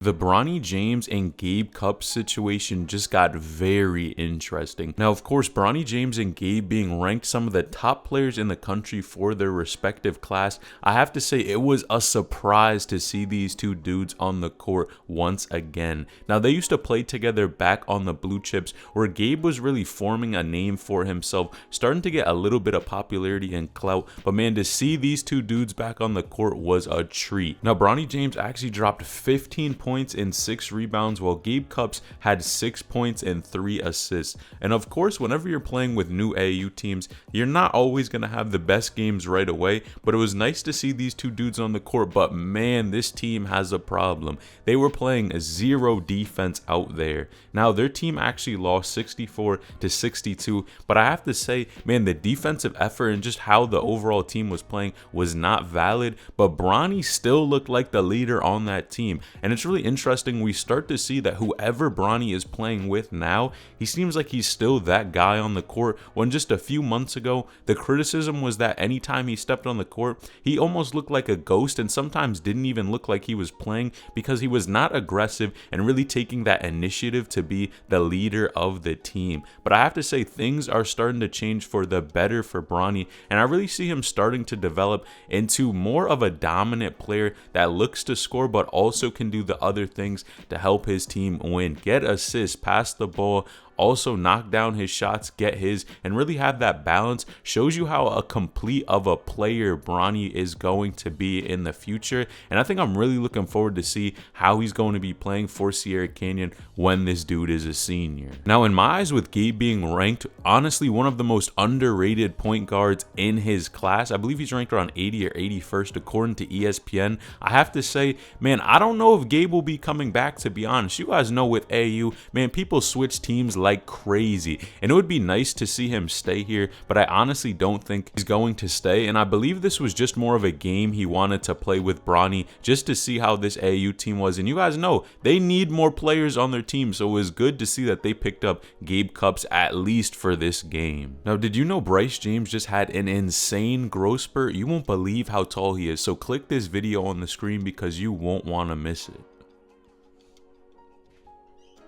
The Bronny James and Gabe Cup situation just got very interesting. Now, of course, Bronny James and Gabe being ranked some of the top players in the country for their respective class, I have to say it was a surprise to see these two dudes on the court once again. Now, they used to play together back on the Blue Chips, where Gabe was really forming a name for himself, starting to get a little bit of popularity and clout, but man, to see these two dudes back on the court was a treat. Now, Bronny James actually dropped 15 points and 6 rebounds, while Gabe Cupps had 6 points and 3 assists. And of course, whenever you're playing with new AAU teams, you're not always going to have the best games right away, but it was nice to see these two dudes on the court. But man, this team has a problem. They were playing zero defense out there. Now, their team actually lost 64-62, but I have to say, man, the defensive effort and just how the overall team was playing was not valid, but Bronny still looked like the leader on that team. And it's really interesting. We start to see that whoever Bronny is playing with now, he seems like he's still that guy on the court, when just a few months ago, the criticism was that anytime he stepped on the court, he almost looked like a ghost and sometimes didn't even look like he was playing because he was not aggressive and really taking that initiative to be the leader of the team. But I have to say, things are starting to change for the better for Bronny, and I really see him starting to develop into more of a dominant player that looks to score but also can do the other things to help his team win. Get assists, pass the ball, also knock down his shots, get his, and really have that balance. Shows you how a complete of a player Bronny is going to be in the future. And I think I'm really looking forward to see how he's going to be playing for Sierra Canyon when this dude is a senior. Now, in my eyes, with Gabe being ranked, honestly, one of the most underrated point guards in his class. I believe he's ranked around 80 or 81st according to ESPN. I have to say, man, I don't know if Gabe will be coming back, to be honest. You guys know with AU, man, people switch teams like crazy, and it would be nice to see him stay here, but I honestly don't think he's going to stay. And I believe this was just more of a game he wanted to play with Bronny, just to see how this AU team was. And you guys know they need more players on their team, so it was good to see that they picked up Gabe Cupps at least for this game. Now, did you know Bryce James just had an insane growth spurt? You won't believe how tall he is, so click this video on the screen because you won't want to miss it.